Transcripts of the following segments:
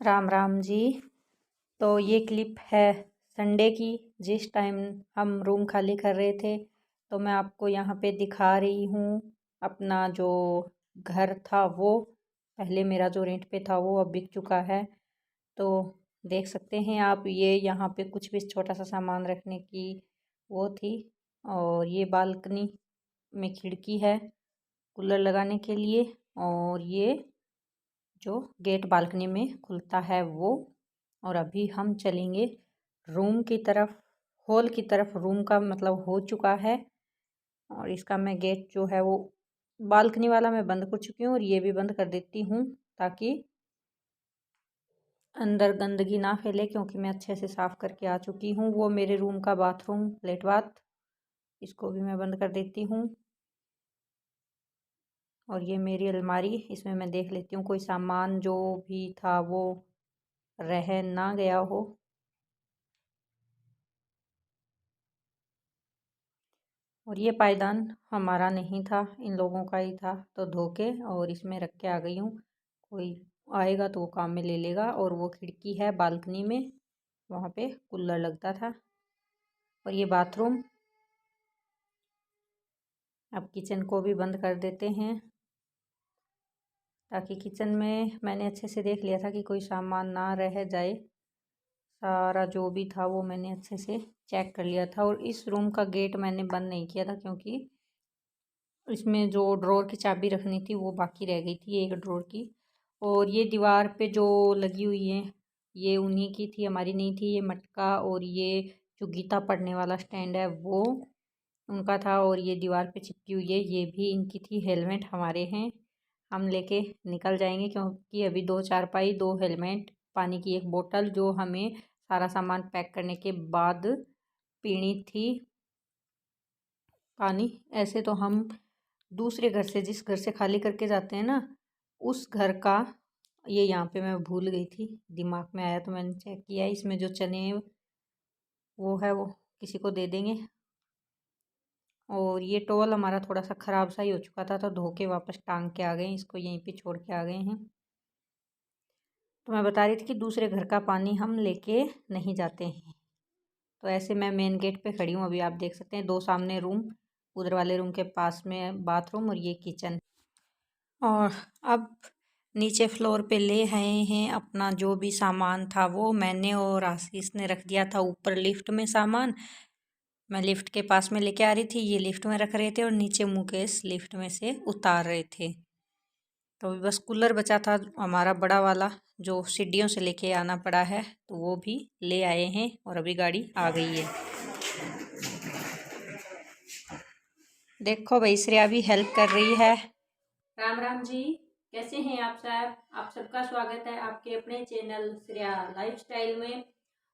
राम राम जी। तो ये क्लिप है संडे की, जिस टाइम हम रूम खाली कर रहे थे। तो मैं आपको यहाँ पे दिखा रही हूँ अपना जो घर था वो। पहले मेरा जो रेंट पे था वो अब बिक चुका है। तो देख सकते हैं आप, ये यहाँ पे कुछ भी छोटा सा सामान रखने की वो थी। और ये बालकनी में खिड़की है कूलर लगाने के लिए। और ये जो गेट बालकनी में खुलता है वो। और अभी हम चलेंगे रूम की तरफ, हॉल की तरफ। रूम का मतलब हो चुका है। और इसका मैं गेट जो है वो बालकनी वाला मैं बंद कर चुकी हूँ, और ये भी बंद कर देती हूँ ताकि अंदर गंदगी ना फैले, क्योंकि मैं अच्छे से साफ़ करके आ चुकी हूँ। वो मेरे रूम का बाथरूम, लेट बाथ, इसको भी मैं बंद कर देती हूँ। और ये मेरी अलमारी, इसमें मैं देख लेती हूँ कोई सामान जो भी था वो रह ना गया हो। और ये पायदान हमारा नहीं था, इन लोगों का ही था, तो धो के और इसमें रख के आ गई हूँ। कोई आएगा तो वो काम में ले लेगा। और वो खिड़की है बालकनी में, वहाँ पे कूलर लगता था। और ये बाथरूम। अब किचन को भी बंद कर देते हैं, ताकि किचन में मैंने अच्छे से देख लिया था कि कोई सामान ना रह जाए। सारा जो भी था वो मैंने अच्छे से चेक कर लिया था। और इस रूम का गेट मैंने बंद नहीं किया था, क्योंकि इसमें जो ड्रॉर की चाबी रखनी थी वो बाकी रह गई थी, एक ड्रॉर की। और ये दीवार पे जो लगी हुई है ये उन्हीं की थी, हमारी नहीं थी। ये मटका और ये जो गीता पढ़ने वाला स्टैंड है वो उनका था। और ये दीवार पे चिपकी हुई है ये भी इनकी थी। हेलमेट हमारे हैं, हम लेके निकल जाएंगे, क्योंकि अभी 2 चारपाई, 2 हेलमेट, पानी की एक बोतल जो हमें सारा सामान पैक करने के बाद पीनी थी पानी। ऐसे तो हम दूसरे घर से, जिस घर से खाली करके जाते हैं ना, उस घर का, ये यहाँ पे मैं भूल गई थी, दिमाग में आया तो मैंने चेक किया। इसमें जो चने वो है वो किसी को दे देंगे। और ये टॉवल हमारा थोड़ा सा ख़राब सा ही हो चुका था, तो धो के वापस टांग के आ गए, इसको यहीं पे छोड़ के आ गए हैं। तो मैं बता रही थी कि दूसरे घर का पानी हम लेके नहीं जाते हैं। तो ऐसे मैं मेन गेट पे खड़ी हूँ, अभी आप देख सकते हैं 2 सामने रूम, उधर वाले रूम के पास में बाथरूम और ये किचन। और अब नीचे फ्लोर पे ले आए हैं अपना जो भी सामान था वो। मैंने और आशीष ने रख दिया था ऊपर लिफ्ट में सामान। मैं लिफ्ट के पास में लेके आ रही थी, ये लिफ्ट में रख रहे थे, और नीचे मुकेश लिफ्ट में से उतार रहे थे। तो अभी बस कूलर बचा था हमारा बड़ा वाला, जो सीढ़ियों से लेके आना पड़ा है, तो वो भी ले आए हैं। और अभी गाड़ी आ गई है। देखो भाई, श्रेया भी हेल्प कर रही है। राम राम जी, कैसे हैं आप सब? आप सबका स्वागत है आपके अपने चैनल श्रेया लाइफस्टाइल में।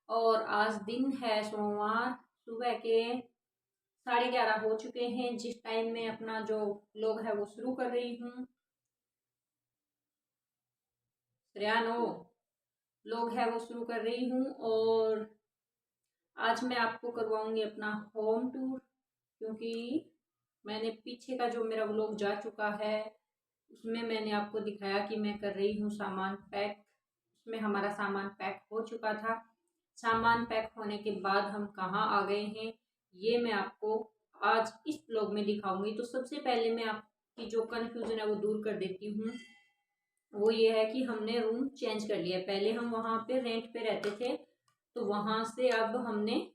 और आज दिन है सोमवार, सुबह के 11:30 हो चुके हैं, जिस टाइम में अपना जो व्लॉग है वो शुरू कर रही हूँ। श्रेया नो व्लॉग है वो शुरू कर रही हूँ। और आज मैं आपको करवाऊंगी अपना होम टूर, क्योंकि मैंने पीछे का जो मेरा व्लॉग जा चुका है उसमें मैंने आपको दिखाया कि मैं कर रही हूँ सामान पैक। उसमें हमारा सामान पैक हो चुका था। सामान पैक होने के बाद हम कहाँ आ गए हैं ये मैं आपको आज इस ब्लॉग में दिखाऊंगी। तो सबसे पहले मैं आपकी जो कन्फ्यूजन है वो दूर कर देती हूँ। वो ये है कि हमने रूम चेंज कर लिया। पहले हम वहाँ पे रेंट पे रहते थे, तो वहाँ से अब हमने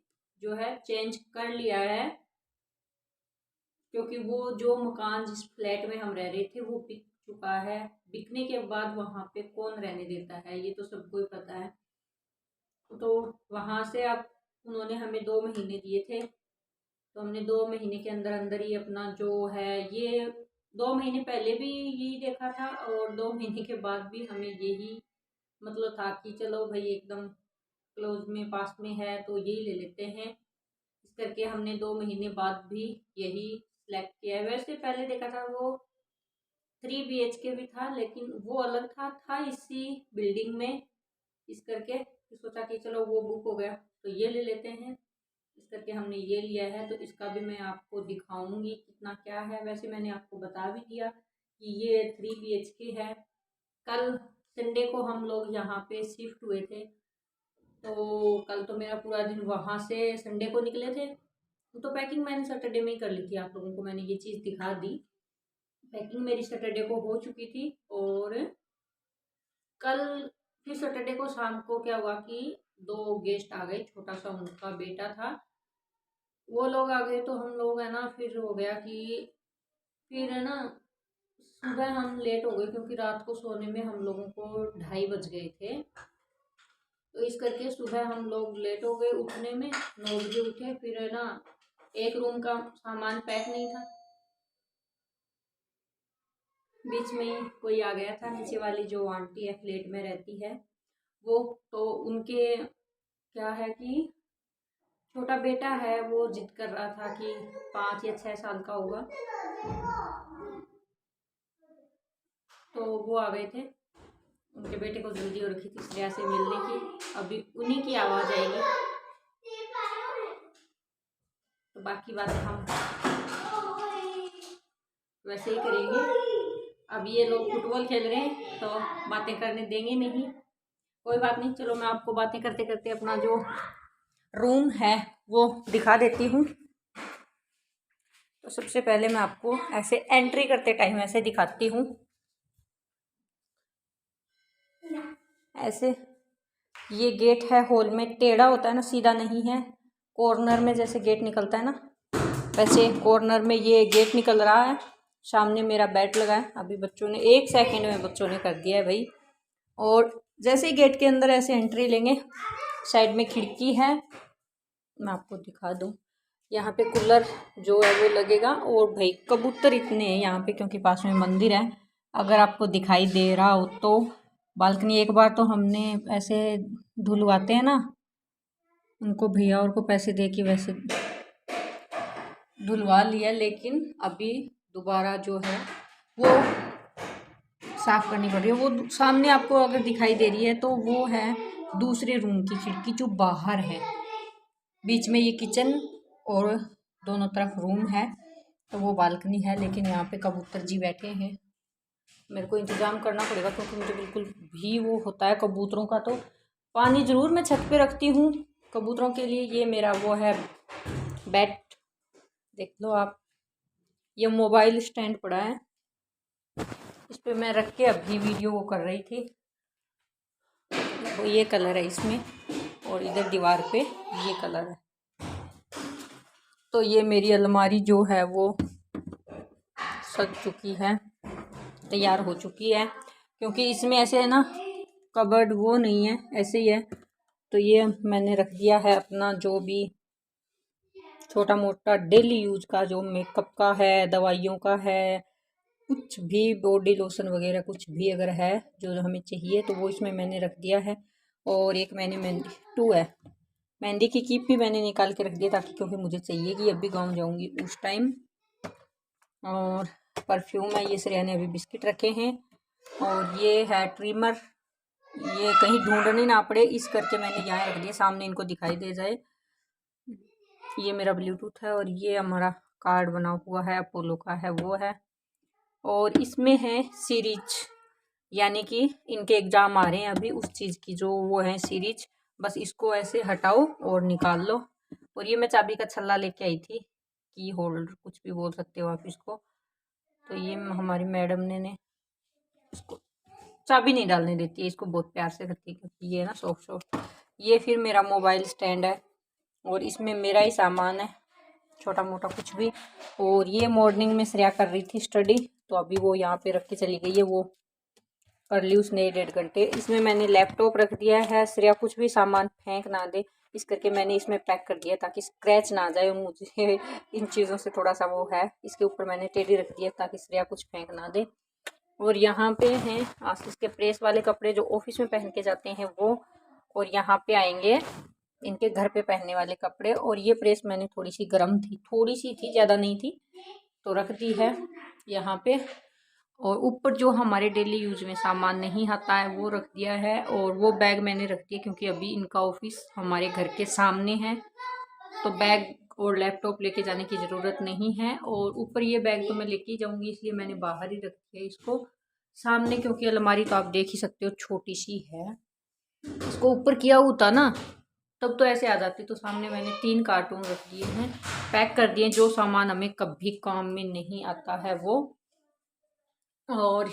जो है चेंज कर लिया है, क्योंकि वो जो मकान जिस फ्लैट में हम रह रहे थे वो बिक चुका है। बिकने के बाद वहाँ पे कौन रहने देता है, ये तो सबको ही पता है। तो वहाँ से अब उन्होंने हमें 2 महीने दिए थे, तो हमने 2 महीने के अंदर अंदर ही अपना जो है, ये 2 महीने पहले भी यही देखा था, और 2 महीने के बाद भी हमें यही मतलब था कि चलो भाई एकदम क्लोज में पास में है तो यही ले लेते हैं। इस करके हमने 2 महीने बाद भी यही सिलेक्ट किया है। वैसे पहले देखा था वो 3 BHK भी था, लेकिन वो अलग था इसी बिल्डिंग में। इस करके फिर सोचा कि चलो वो बुक हो गया तो ये ले लेते हैं। इस करके हमने ये लिया है। तो इसका भी मैं आपको दिखाऊंगी कितना क्या है। वैसे मैंने आपको बता भी दिया कि ये 3 BHK है। कल संडे को हम लोग यहाँ पे शिफ्ट हुए थे, तो कल तो मेरा पूरा दिन वहाँ से संडे को निकले थे। तो पैकिंग मैंने सैटरडे में ही कर ली थी, आप लोगों को मैंने ये चीज़ दिखा दी। पैकिंग मेरी सैटरडे को हो चुकी थी। और कल फिर सैटरडे को शाम को क्या हुआ कि 2 गेस्ट आ गए, छोटा सा उनका बेटा था, वो लोग आ गए। तो हम लोग है ना, फिर हो गया कि फिर है ना सुबह हम लेट हो गए, क्योंकि रात को सोने में हम लोगों को 2:30 बज गए थे। तो इस करके सुबह हम लोग लेट हो गए उठने में, 9 बजे उठे। फिर है ना एक रूम का सामान पैक नहीं था, बीच में ही कोई आ गया था, नीचे वाली जो आंटी है फ्लैट में रहती है वो। तो उनके क्या है कि छोटा बेटा है, वो जिद कर रहा था कि 5 या 6 साल का होगा, तो वो आ गए थे। उनके बेटे को जल्दी हो रखी थी श्रेया से मिलने की, अभी उन्हीं की आवाज़ आएगी, तो बाकी बातें हम वैसे ही करेंगे। अब ये लोग फुटबॉल खेल रहे हैं तो बातें करने देंगे नहीं, कोई बात नहीं। चलो मैं आपको बातें करते करते अपना जो रूम है वो दिखा देती हूँ। तो सबसे पहले मैं आपको ऐसे एंट्री करते टाइम ऐसे दिखाती हूँ, ऐसे ये गेट है हॉल में, टेढ़ा होता है ना, सीधा नहीं है। कॉर्नर में जैसे गेट निकलता है ना, वैसे कॉर्नर में ये गेट निकल रहा है। सामने मेरा बेड लगा है, अभी बच्चों ने 1 सेकंड में बच्चों ने कर दिया है भाई। और जैसे ही गेट के अंदर ऐसे एंट्री लेंगे, साइड में खिड़की है, मैं आपको दिखा दूँ, यहाँ पे कूलर जो है वो लगेगा। और भाई कबूतर इतने हैं यहाँ पे, क्योंकि पास में मंदिर है, अगर आपको दिखाई दे रहा हो तो। बालकनी एक बार तो हमने ऐसे धुलवाते हैं ना, उनको भैया और को पैसे दे के वैसे धुलवा लिया, लेकिन अभी दोबारा जो है वो साफ़ करनी पड़ रही है। वो सामने आपको अगर दिखाई दे रही है तो वो है दूसरे रूम की खिड़की जो बाहर है, बीच में ये किचन और दोनों तरफ रूम है, तो वो बालकनी है। लेकिन यहाँ पे कबूतर जी बैठे हैं, मेरे को इंतज़ाम करना पड़ेगा, क्योंकि मुझे बिल्कुल भी वो होता है कबूतरों का। तो पानी ज़रूर मैं छत पे रखती हूँ कबूतरों के लिए। ये मेरा वो है बेड, देख लो आप, ये मोबाइल स्टैंड पड़ा है, इस पे मैं रख के अभी वीडियो वो कर रही थी। तो ये कलर है इसमें, और इधर दीवार पे ये कलर है। तो ये मेरी अलमारी जो है वो सज चुकी है, तैयार हो चुकी है, क्योंकि इसमें ऐसे है ना कबर्ड वो नहीं है, ऐसे ही है। तो ये मैंने रख दिया है अपना जो भी छोटा मोटा डेली यूज का, जो मेकअप का है, दवाइयों का है, कुछ भी बॉडी लोशन वगैरह कुछ भी अगर है जो हमें चाहिए तो वो इसमें मैंने रख दिया है। और एक मैंने मेहंदी 2 है, मेहंदी की कीप भी मैंने निकाल के रख दिया, ताकि क्योंकि मुझे चाहिए कि अभी गाँव जाऊँगी उस टाइम। और परफ्यूम है, ये श्रेया ने अभी बिस्किट रखे हैं। और ये है ट्रिमर, ये कहीं ढूंढने ना पड़े इस करके मैंने यहाँ रख दिया, सामने इनको दिखाई दे जाए। ये मेरा ब्लूटूथ है, और ये हमारा कार्ड बना हुआ है अपोलो का है, वो है। और इसमें है सीरीज, यानी कि इनके एग्ज़ाम आ रहे हैं अभी, उस चीज़ की जो वो है सीरीज, बस इसको ऐसे हटाओ और निकाल लो। और ये मैं चाबी का छल्ला लेके आई थी, की होल्डर कुछ भी बोल सकते हो आप इसको। तो ये हमारी मैडम ने इसको चाबी नहीं डालने देती है, इसको बहुत प्यार से रखती है, क्योंकि ये ना सॉफ्ट सॉफ्ट। ये फिर मेरा मोबाइल स्टैंड है, और इसमें मेरा ही सामान है छोटा मोटा कुछ भी। और ये मॉर्निंग में श्रेया कर रही थी स्टडी, तो अभी वो यहाँ पे रख के चली गई है, वो कर ली उसने 1.5 घंटे। इसमें मैंने लैपटॉप रख दिया है, श्रेया कुछ भी सामान फेंक ना दे इस करके मैंने इसमें पैक कर दिया, ताकि स्क्रैच ना जाए। और मुझे इन चीज़ों से थोड़ा सा वो है, इसके ऊपर मैंने टेडी रख दिया ताकि श्रेया कुछ फेंक ना दे। और यहाँ पे हैं आशीष के प्रेस वाले कपड़े जो ऑफिस में पहन के जाते हैं वो, और यहाँ पे आएंगे इनके घर पे पहनने वाले कपड़े। और ये प्रेस मैंने थोड़ी सी गर्म थी, थोड़ी सी थी, ज़्यादा नहीं थी, तो रख दी है यहाँ पे। और ऊपर जो हमारे डेली यूज में सामान नहीं आता है वो रख दिया है। और वो बैग मैंने रख दिया, क्योंकि अभी इनका ऑफिस हमारे घर के सामने है, तो बैग और लैपटॉप लेके जाने की ज़रूरत नहीं है। और ऊपर ये बैग तो मैं लेके ही जाऊँगी, इसलिए मैंने बाहर ही रख दिया इसको। सामने, क्योंकि अलमारी तो आप देख ही सकते हो छोटी सी है। इसको ऊपर किया होता ना तब तो ऐसे आ जाती। तो सामने मैंने 3 कार्टून रख दिए हैं, पैक कर दिए, जो सामान हमें कभी काम में नहीं आता है वो। और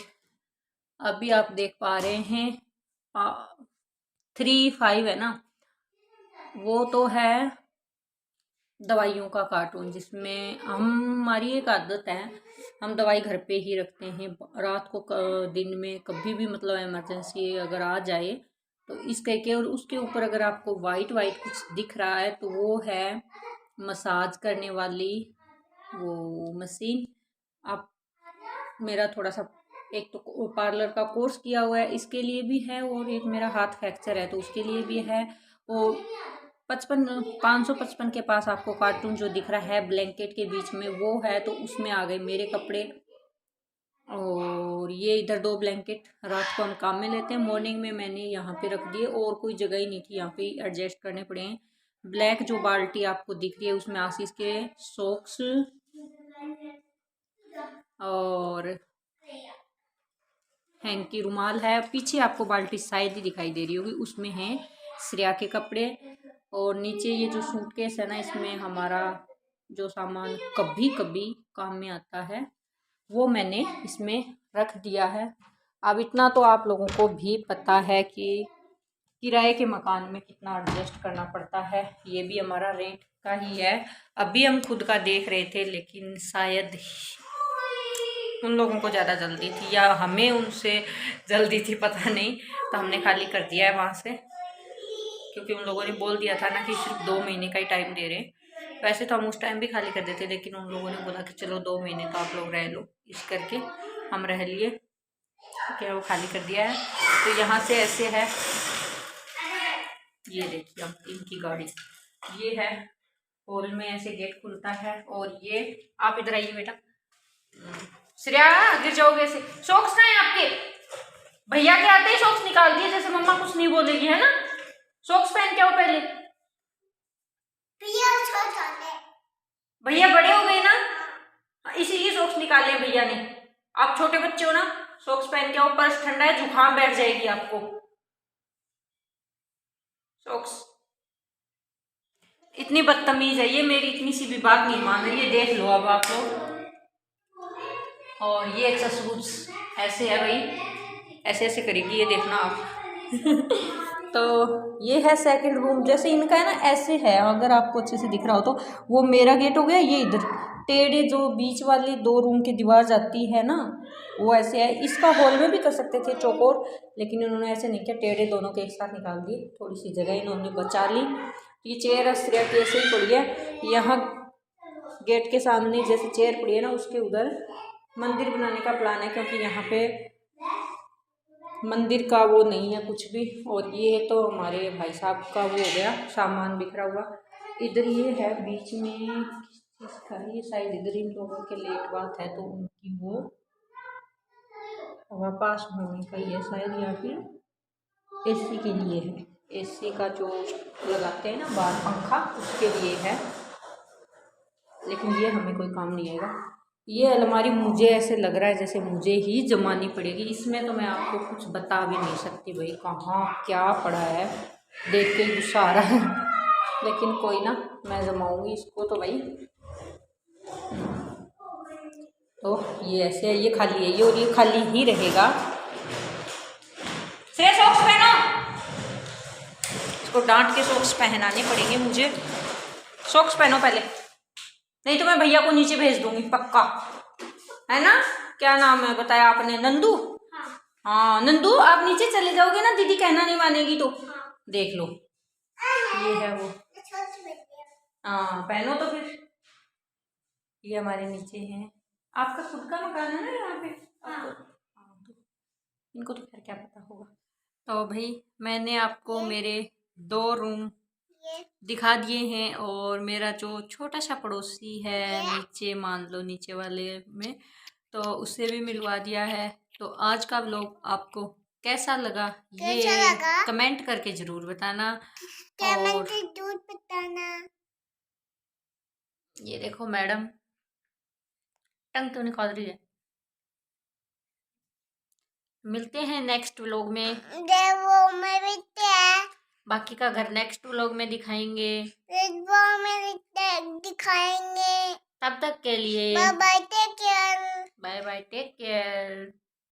अभी आप देख पा रहे हैं 3-5 है ना, वो तो है दवाइयों का कार्टून, जिसमें हमारी एक आदत है, हम दवाई घर पे ही रखते हैं। रात को दिन में कभी भी मतलब इमरजेंसी अगर आ जाए तो इस करके। और उसके ऊपर अगर आपको वाइट वाइट कुछ दिख रहा है तो वो है मसाज करने वाली वो मशीन। आप मेरा थोड़ा सा एक तो पार्लर का कोर्स किया हुआ है, इसके लिए भी है, और एक मेरा हाथ फ्रैक्चर है तो उसके लिए भी है। और 555 के पास आपको कार्टून जो दिख रहा है ब्लैंकेट के बीच में वो है, तो उसमें आ गए मेरे कपड़े। और ये इधर 2 ब्लैंकेट रात को हम काम में लेते हैं, मॉर्निंग में मैंने यहाँ पे रख दिए, और कोई जगह ही नहीं थी, यहाँ पे एडजस्ट करने पड़े हैं। ब्लैक जो बाल्टी आपको दिख रही है उसमें आशीष के सॉक्स और हैंकी रुमाल है। पीछे आपको बाल्टी शायद ही दिखाई दे रही होगी, उसमें है श्रेया के कपड़े। और नीचे ये जो सूटकेस है ना, इसमें हमारा जो सामान कभी कभी काम में आता है वो मैंने इसमें रख दिया है। अब इतना तो आप लोगों को भी पता है कि किराए के मकान में कितना एडजस्ट करना पड़ता है, ये भी हमारा रेंट का ही है। अभी हम खुद का देख रहे थे, लेकिन शायद उन लोगों को ज़्यादा जल्दी थी या हमें उनसे जल्दी थी, पता नहीं, तो हमने खाली कर दिया है वहाँ से, क्योंकि उन लोगों ने बोल दिया था ना कि सिर्फ 2 महीने का ही टाइम दे रहे हैं। वैसे तो हम उस टाइम भी खाली कर देते, लेकिन उन लोगों ने बोला कि चलो 2 महीने तो आप लोग रह लो, इस करके हम रह लिए, क्या वो खाली कर दिया है। तो यहाँ से ऐसे है, ये देखिए अब इनकी गाड़ी ये है, हॉल में ऐसे गेट खुलता है। और ये आप इधर आइए बेटा, श्रेया गिर जाओगे ऐसे। सॉक्स कहाँ है आपके? भैया के आते ही सॉक्स निकाल दिए, जैसे मम्मा कुछ नहीं बोलेगी, है ना। सॉक्स पहन के आओ पहले। भैया बड़े हो गए ना, इसीलिए सॉक्स निकाले भैया ने। आप छोटे बच्चे हो ना, सॉक्स पहन के आओ, पर्स ठंडा है, जुकाम बैठ जाएगी आपको। सॉक्स इतनी बदतमीज है ये, मेरी इतनी सी भी बात नहीं मान रही है, देख लो अब आप लोग। और ये एक्सरसाइज ऐसे है भाई, ऐसे ऐसे करेगी ये, देखना आप। तो ये है सेकंड रूम, जैसे इनका है ना ऐसे है, अगर आपको अच्छे से दिख रहा हो तो। वो मेरा गेट हो गया, ये इधर टेढ़े जो बीच वाली 2 रूम की दीवार जाती है ना, वो ऐसे है। इसका हॉल में भी कर सकते थे चौकोर, लेकिन उन्होंने ऐसे नहीं किया, टेढ़े दोनों के एक साथ निकाल दिए, थोड़ी सी जगह इन्होंने बचा ली। ये चेयर श्रेया की ऐसे ही पड़ी है, यहाँ गेट के सामने जैसे चेयर पड़ी है ना, उसके उधर मंदिर बनाने का प्लान है, क्योंकि यहाँ पे मंदिर का वो नहीं है कुछ भी। और ये तो हमारे भाई साहब का वो हो गया सामान बिखरा हुआ। इधर ये है बीच में किस चीज़ का, ये शायद इधर इन लोगों के लेट बात है तो उनकी वो हवा पास होने का ही है शायद, या फिर एसी के लिए है, एसी का जो लगाते हैं ना बाहर पंखा, उसके लिए है, लेकिन ये हमें कोई काम नहीं आएगा। ये अलमारी मुझे ऐसे लग रहा है जैसे मुझे ही जमानी पड़ेगी, इसमें तो मैं आपको कुछ बता भी नहीं सकती भाई कहाँ क्या पड़ा है, देख के गुस्सा आ रहा है। लेकिन कोई ना, मैं जमाऊंगी इसको तो भाई। तो ये ऐसे है, ये खाली है ये, और ये खाली ही रहेगा। से सॉक्स पहनो, इसको डांट के सॉक्स पहनाने पड़ेंगे मुझे। सॉक्स पहनो पहले, नहीं तो मैं भैया को नीचे भेज दूंगी पक्का, है ना। क्या नाम है बताया आपने? नंदू। हाँ नंदू, आप नीचे चले जाओगे ना, दीदी कहना नहीं मानेगी तो। देख लो ये है वो, हाँ पहनो तो फिर। ये हमारे नीचे हैं, आपका खुद का मकान है ना यहाँ पे। हाँ, तो इनको तो खैर क्या पता होगा। तो भाई मैंने आपको मेरे 2 रूम दिखा दिए हैं, और मेरा जो छोटा सा पड़ोसी है नीचे, मान लो नीचे वाले में, तो उससे भी मिलवा दिया है। तो आज का व्लॉग आपको कैसा लगा ये कमेंट करके ज़रूर बताना। और ये देखो मैडम टंग तो निकाल रही है। मिलते हैं नेक्स्ट व्लॉग में। वो में मिलते हैं। बाकी का घर नेक्स्ट व्लॉग में दिखाएंगे। वो में दिखाएंगे। तब तक के लिए bye bye, take care. Bye bye, take care.